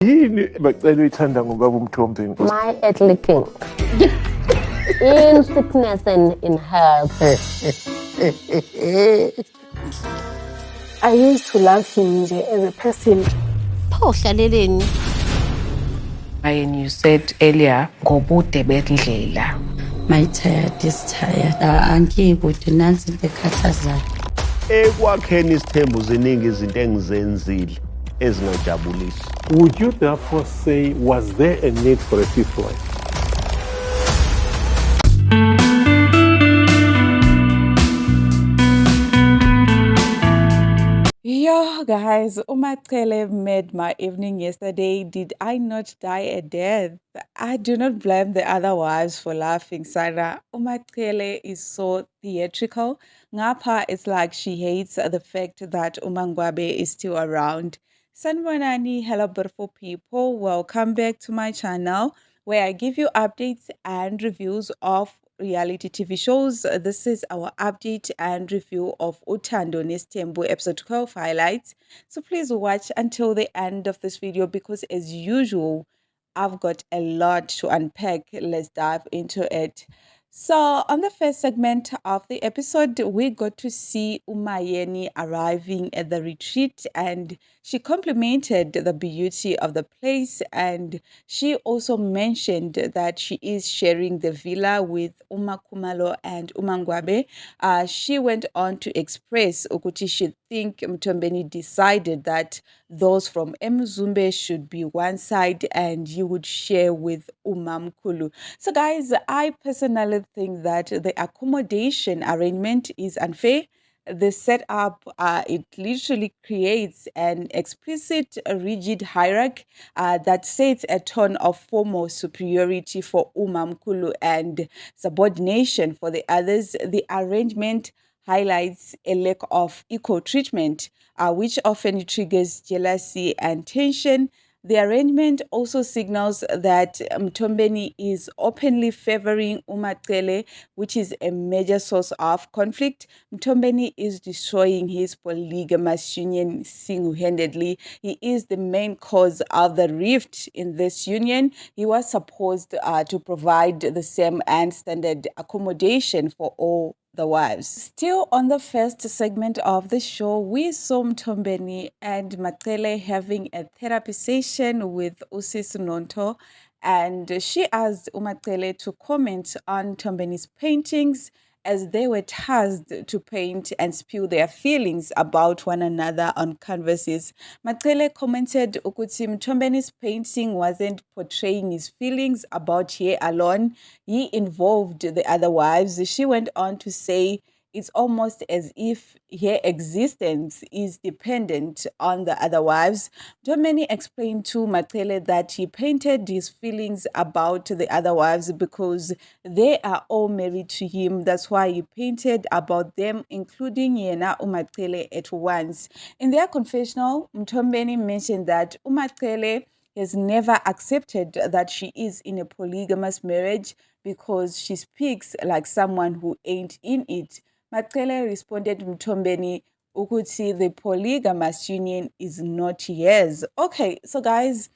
yini bacela uyithanda ngobaba uMthombeni? My earthly king. In sickness and in health. I used to love him as a person. And you said earlier, ngobude bendlela. My tired is tired. Angikude nansi into ekhathazayo. Ekwakheni isithembu ziningi izinto engizenzile ezingajabulisi. Would you therefore say, was there a need for a fifth wife? Yo, guys, Umacele made my evening yesterday. Did I not die a death? I do not blame the other wives for laughing, Sarah. Umacele is so theatrical. Ngapha, it's like she hates the fact that Umangwabe is still around. Sanbonani, hello, beautiful people. Welcome back to my channel where I give you updates and reviews of reality TV shows. This is our update and review of Uthando Nestembu episode 12 highlights. So please watch until the end of this video because as usual, I've got a lot to unpack. Let's dive into it. So on the first segment of the episode, we got to see Umayeni arriving at the retreat and she complimented the beauty of the place and she also mentioned that she is sharing the villa with Umakumalo and Umangwabe. She went on to express ukuthi she think Mtombeni decided that those from Mzumbe should be one side and you would share with Umamkulu. So guys, I personally think that the accommodation arrangement is unfair. The setup, it literally creates an explicit, rigid hierarchy that sets a tone of formal superiority for Umamkulu and subordination for the others. The arrangement highlights a lack of equal treatment, which often triggers jealousy and tension. The arrangement also signals that Mtombeni is openly favoring Umacele, which is a major source of conflict. Mtombeni is destroying his polygamous union single-handedly. He is the main cause of the rift in this union. He was supposed to provide the same and standard accommodation for all the wives. Still on the first segment of the show, we saw Mtombeni and Macele having a therapy session with Usis Nonto, and she asked Umacele to comment on Mtombeni's paintings as they were tasked to paint and spill their feelings about one another on canvases. Macele commented ukuthi Mtombeni's painting wasn't portraying his feelings about Ye alone. He involved the other wives. She went on to say it's almost as if her existence is dependent on the other wives. Mtombeni explained to Macele that he painted his feelings about the other wives because they are all married to him. That's why he painted about them, including Yena Umacele at once. In their confessional, Mtombeni mentioned that Umacele has never accepted that she is in a polygamous marriage because she speaks like someone who ain't in it. Macele responded to Mtombeni ukuthi the polygamous union is not hers. Okay, so guys,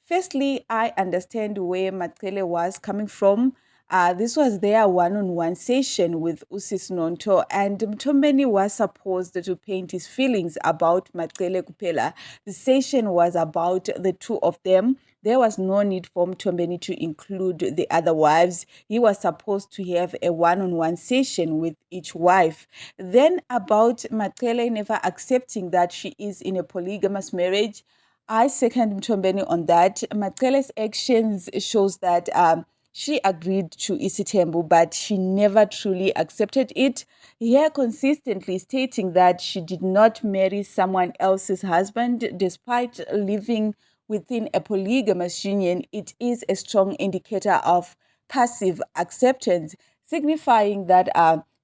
firstly, I understand where Macele was coming from. This was their one-on-one session with Usis Nonto, and Mtombeni was supposed to paint his feelings about Macele Kupela. The session was about the two of them. There was no need for Mtombeni to include the other wives. He was supposed to have a one-on-one session with each wife. Then about Macele never accepting that she is in a polygamous marriage, I second Mtombeni on that. Macele's actions shows that she agreed to Isitembu, but she never truly accepted it. Here consistently stating that she did not marry someone else's husband despite living within a polygamous union. It is a strong indicator of passive acceptance, signifying that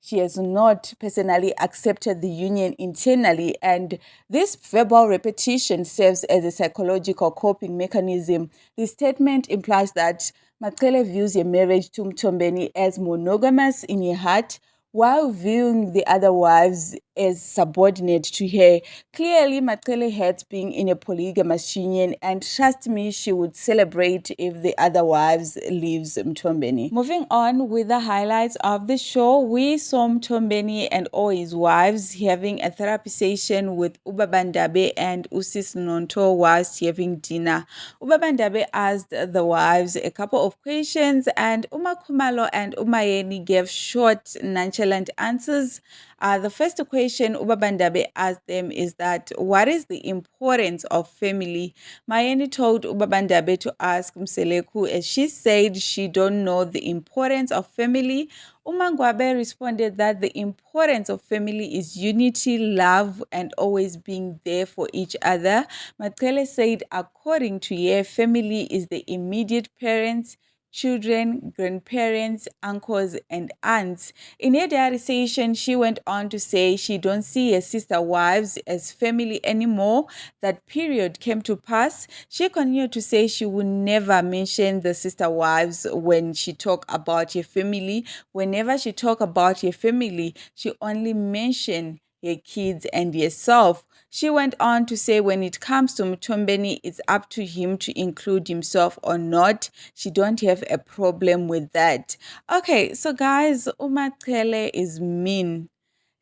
she has not personally accepted the union internally, and this verbal repetition serves as a psychological coping mechanism. The statement implies that Macele views a marriage to Mtombeni as monogamous in her heart, while viewing the other wives as subordinate to her. Clearly, Maqele hates being in a polygamous union, and trust me, she would celebrate if the other wives leaves Mtombeni. Moving on with the highlights of the show, we saw Mtombeni and all his wives having a therapy session with Ubabandabe and Usis Nonto whilst having dinner. Ubabandabe asked the wives a couple of questions, and Khumalo and Umayeni gave short, nonchalant answers. The first question Ubabandabe asked them is that, what is the importance of family? Mayeni told Ubabandabe to ask Mseleku, as she said she don't know the importance of family. Umangwabe responded that the importance of family is unity, love, and always being there for each other. Maqele said, according to her, family is the immediate parents, children, grandparents, uncles, and aunts. In her diary session, she went on to say she don't see her sister wives as family anymore. That period came to pass. She continued to say she would never mention the sister wives when she talk about her family. Whenever she talk about her family, she only mention her kids and herself. She went on to say when it comes to Mtombeni, it's up to him to include himself or not. She don't have a problem with that. Okay, so guys, Umaqele is mean.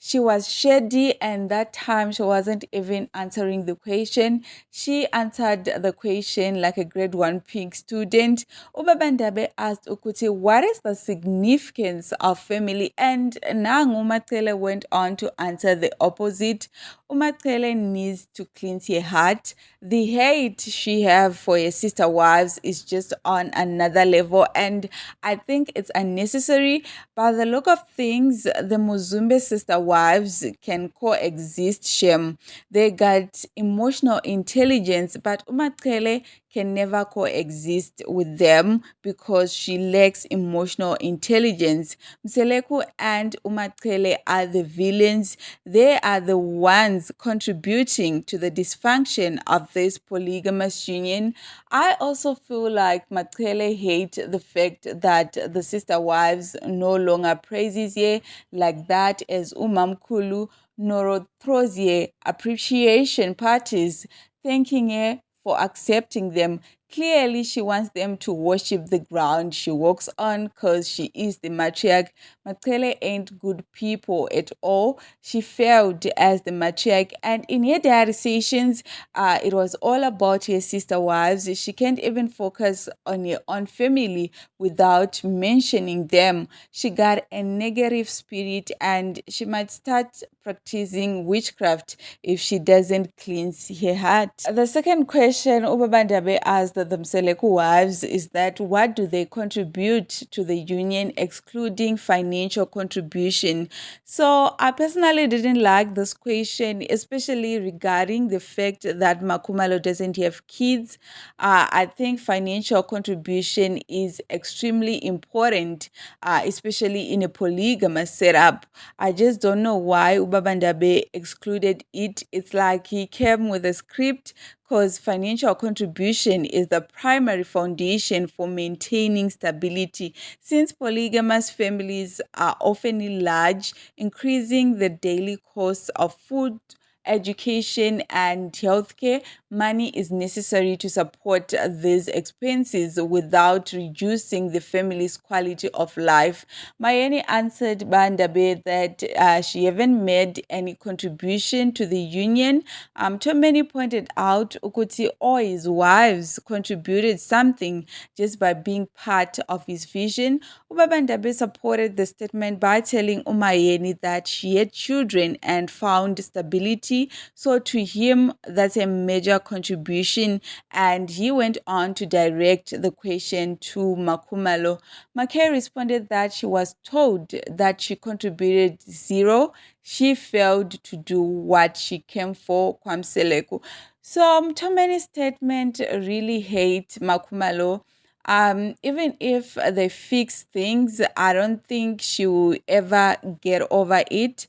She was shady, and that time she wasn't even answering the question. She answered the question like a grade 1 pink student. Ubabandabe asked Ukuti, what is the significance of family? And Nang Umaqele went on to answer the opposite. Umaqele needs to cleanse her heart. The hate she have for her sister wives is just on another level, and I think it's unnecessary. By the look of things, the Muzumbe sister wives can coexist, Shem. They got emotional intelligence, but Umaqele can never coexist with them because she lacks emotional intelligence. Mseleku and Umaqele are the villains. They are the ones contributing to the dysfunction of this polygamous union. I also feel like Maqele hate the fact that the sister wives no longer praises ye like that, as Umamkulu nor throws ye appreciation parties, thanking ye for accepting them. Clearly, she wants them to worship the ground she walks on because she is the matriarch. Maqele ain't good people at all. She failed as the matriarch, and in her diary sessions, it was all about her sister wives. She can't even focus on her own family without mentioning them. She got a negative spirit, and she might start practicing witchcraft if she doesn't cleanse her heart. The second question Ubabandabe asked the Mseleku wives is that, what do they contribute to the union excluding financial contribution? So I personally didn't like this question, especially regarding the fact that Makhumalo doesn't have kids. I think financial contribution is extremely important, especially in a polygamous setup. I just don't know why Ubabandabe excluded it. It's like he came with a script, because financial contribution is the primary foundation for maintaining stability. Since polygamous families are often large, increasing the daily costs of food, education, and healthcare, money is necessary to support these expenses without reducing the family's quality of life. Mayeni answered Bandabe that she haven't made any contribution to the union. Tomeni pointed out Ukuti all his wives contributed something just by being part of his vision. Ubabandabe supported the statement by telling Umayeni that she had children and found stability. So to him, that's a major contribution. And he went on to direct the question to Makhumalo. Makhe responded that she was told that she contributed 0. She failed to do what she came for, Kwamseleku. So Mtombeni's statement really hate Makhumalo. Even if they fix things, I don't think she will ever get over it.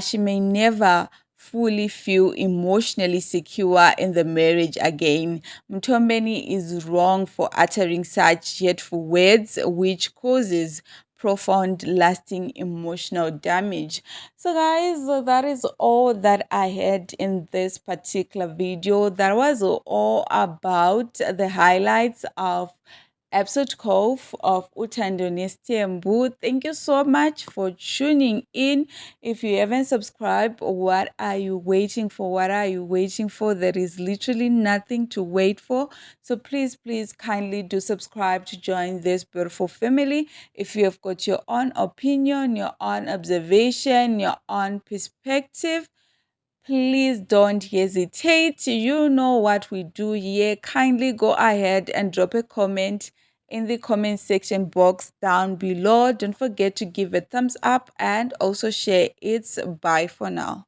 She may never fully feel emotionally secure in the marriage again. Mtombeni is wrong for uttering such hateful words, which causes profound, lasting emotional damage. So, guys, that is all that I had in this particular video. That was all about the highlights of episode 12 of Uthando Nestembu. Thank you so much for tuning in. If you haven't subscribed, what are you waiting for? What are you waiting for? There is literally nothing to wait for. So please, please kindly do subscribe to join this beautiful family. If you have got your own opinion, your own observation, your own perspective, please don't hesitate. You know what we do here. Kindly go ahead and drop a comment in the comment section box down below. Don't forget to give a thumbs up and also share it. Bye for now.